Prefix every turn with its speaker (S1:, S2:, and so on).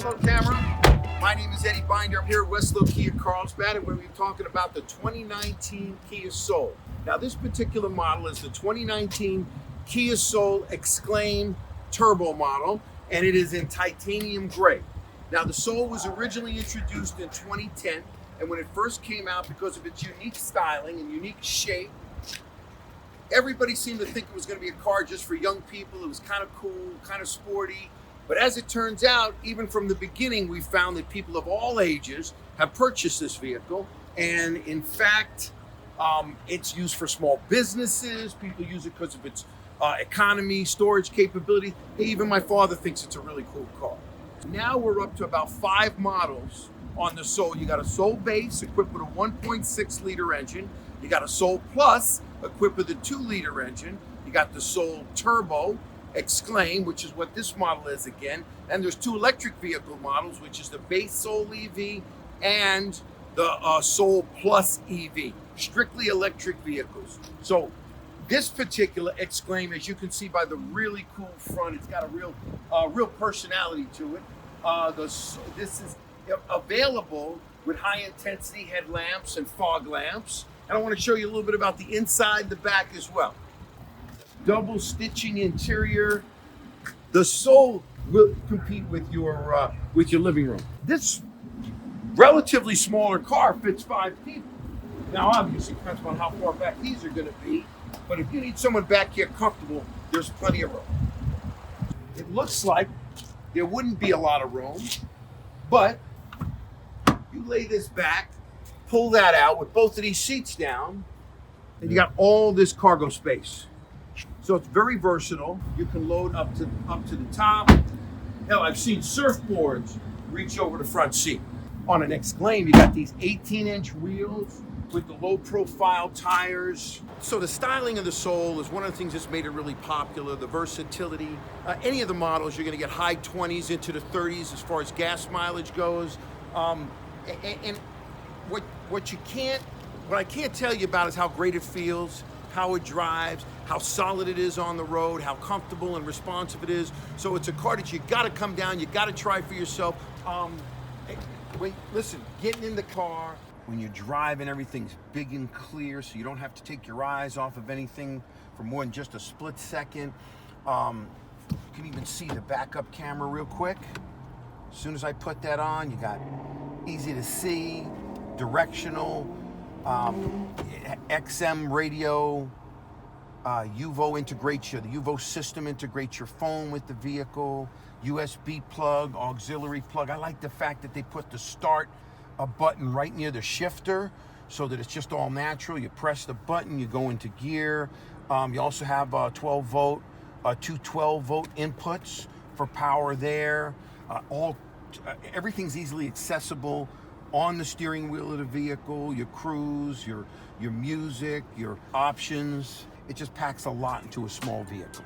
S1: Hello, camera. My name is Eddie Binder. I'm here at Westlow Kia Carlsbad, and we're going to be talking about the 2019 Kia Soul. Now, this particular model is the 2019 Kia Soul Exclaim Turbo model, and it is in titanium gray. Now, the Soul was originally introduced in 2010, and when it first came out, because of its unique styling and unique shape, everybody seemed to think it was going to be a car just for young people. It was kind of cool, kind of sporty. But as it turns out, even from the beginning, we found that people of all ages have purchased this vehicle. And in fact, it's used for small businesses. People use it because of its economy, storage capability. Hey, even my father thinks it's a really cool car. Now we're up to about 5 models on the Soul. You got a Soul Base equipped with a 1.6 liter engine. You got a Soul Plus equipped with a 2-liter engine. You got the Soul Turbo Exclaim, which is what this model is again. And there's 2 electric vehicle models, which is the base Soul EV and the Soul Plus EV, strictly electric vehicles. So this particular Exclaim, as you can see by the really cool front, it's got a real personality to it. This is available with high intensity headlamps and fog lamps. And I want to show you a little bit about the inside, the back as well. Double stitching interior. The Soul will compete with your living room. This relatively smaller car fits 5 people. Now, obviously, it depends on how far back these are going to be. But if you need someone back here comfortable, there's plenty of room. It looks like there wouldn't be a lot of room, but you lay this back, pull that out with both of these seats down, and you got all this cargo space. So it's very versatile. You can load up to the top. Hell, I've seen surfboards reach over the front seat. On an Exclaim, you got these 18-inch wheels with the low-profile tires. So the styling of the Soul is one of the things that's made it really popular, the versatility. Any of the models, you're gonna get high 20s into the 30s as far as gas mileage goes. And what I can't tell you about is how great it feels, how it drives, how solid it is on the road, how comfortable and responsive it is. So it's a car that you gotta come down, you gotta try for yourself. Wait, listen, getting in the car, when you're driving, everything's big and clear, so you don't have to take your eyes off of anything for more than just a split second. You can even see the backup camera real quick. As soon as I put that on, you got easy to see, directional, XM radio, UVO integrates the UVO system integrates your phone with the vehicle, USB plug, auxiliary plug. I like the fact that they put the start button right near the shifter so that it's just all natural. You press the button, you go into gear. You also have 12 volt, 2 12 volt inputs for power there. Everything's easily accessible on the steering wheel of the vehicle, your cruise, your music, your options. It just packs a lot into a small vehicle.